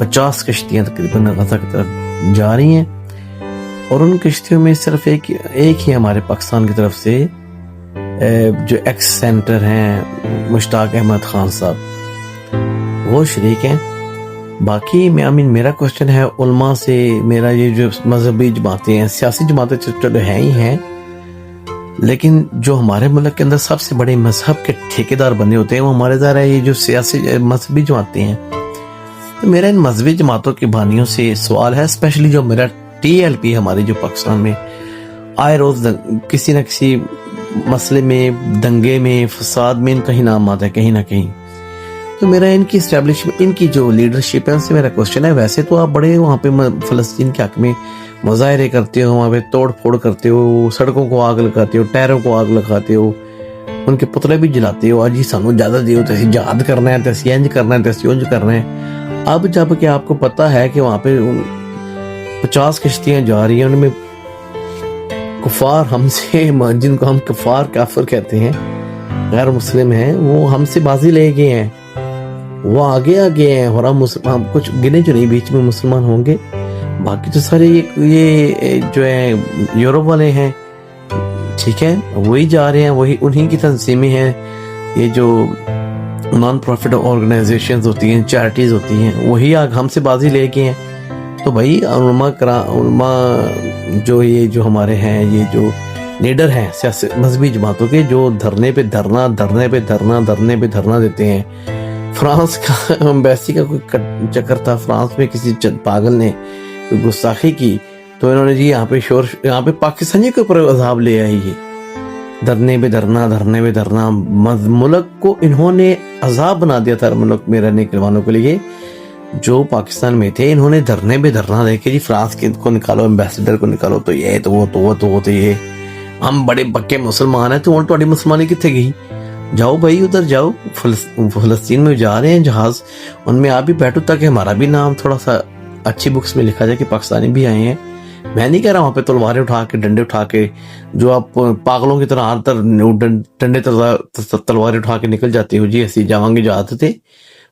50 कश्तियाँ तकरीबन गजा की तरफ जा रही हैं और उन कश्तियों में सिर्फ एक ही हमारे पाकिस्तान की तरफ से जो एक्स सेंटर हैं मुश्ताक अहमद खान साहब वो शरीक हैं। बाकी मेरा क्वेश्चन है उल्मा से, मेरा ये जो मजहबी जमातें हैं, सियासी जमातें चलो हैं ही हैं, लेकिन जो हमारे मुल्क के अंदर सबसे बड़े मजहब के ठेकेदार बने होते हैं वो हमारे ज़रा ये जो सियासी मजहबी जमातें हैं। तो मेरा इन मजहबी जमातों के बानियों से सवाल है, स्पेशली जो मेरा TLP हमारे जो पाकिस्तान में आए रोज किसी न किसी मसले में, दंगे में, फसाद में इनका ही नाम आता है कहीं ना कहीं। तो मेरा इनकी एस्टेब्लिशमेंट, इनकी जो लीडरशिप है उनसे मेरा क्वेश्चन है, वैसे तो आप बड़े वहाँ पे फ़लस्तीन के हक में मुजाहरे करते हो, वहाँ पे तोड़ फोड़ करते हो, सड़कों को आग लगाते हो, टायरों को आग लगाते हो, उनके पुतले भी जलाते हो, आज ही सानू इजाजत दियो तो जिहाद करना है, तैसी इंज करना है, तैसी उंज करना है। अब जब कि आपको पता है कि वहाँ पे 50 कश्तियाँ जा रही हैं, उनमें कुफार हमसे, जिनको हम कुफार काफिर कहते हैं, गैर मुस्लिम हैं, वो हमसे बाजी ले गए हैं, वो आगे हैं और हम कुछ गिने जो नहीं बीच में मुसलमान होंगे, बाकी तो सारे ये जो है यूरोप वाले हैं, ठीक है, वही जा रहे हैं, वही उन्हीं की तंजीमें हैं, ये जो नॉन प्रॉफिट ऑर्गेनाइजेशंस होती हैं, चैरिटीज होती हैं, वही हमसे बाजी ले गए हैं। तो भाई उलमा जो ये जो हमारे हैं, ये जो लीडर हैं सियासी मजहबी जमातों के, जो धरने पे धरना देते हैं। फ्रांस का एम्बेसी का कोई चक्कर था, फ्रांस में किसी पागल ने कोई गुस्ताखी की तो इन्होंने जी यहाँ पे पाकिस्तानी के ऊपर अजाब ले आई है, धरने पे धरना मुल्क को इन्होंने अजाब बना दिया था मुल्क में रहने के वालों के लिए जो पाकिस्तान में थे। इन्होंने धरने पे धरना देके जी फ्रांस के को निकालो, एम्बेसडर को निकालो, तो ये तो वो ये हम बड़े पक्के मुसलमान हैं, तो वो तुम्हारी मुसलमानी कितने गई? जाओ भाई उधर जाओ, फलस्तीन में जा रहे हैं जहाज, उनमें आप भी बैठो ताकि हमारा भी नाम थोड़ा सा अच्छी बुक्स में लिखा जाए कि पाकिस्तानी भी आए हैं। मैं नहीं कह रहा वहाँ पे तलवारें उठा के, डंडे उठा के, जो आप पागलों की तरह हर डंडे तलवारें उठा के निकल जाते हो जी, ऐसी जावांगे जाते थे,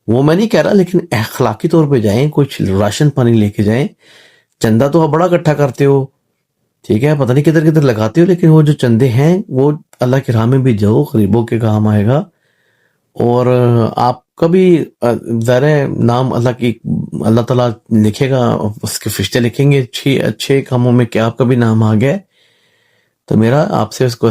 वो मैं नहीं कह रहा, लेकिन अखलाकी तौर पे जाएं, कुछ राशन पानी लेके जाएं। चंदा तो आप बड़ा इकट्ठा करते हो, ठीक है, पता नहीं किधर लगाते हो, लेकिन वो जो चंदे हैं वो अल्लाह की राह में भी जाओ, गरीबों के काम आएगा। और आपका भी ज़ाहिर है नाम अल्लाह ताला लिखेगा, उसके फरिश्ते लिखेंगे अच्छे कामों में कि आपका भी नाम आ गया। तो मेरा आपसे उसको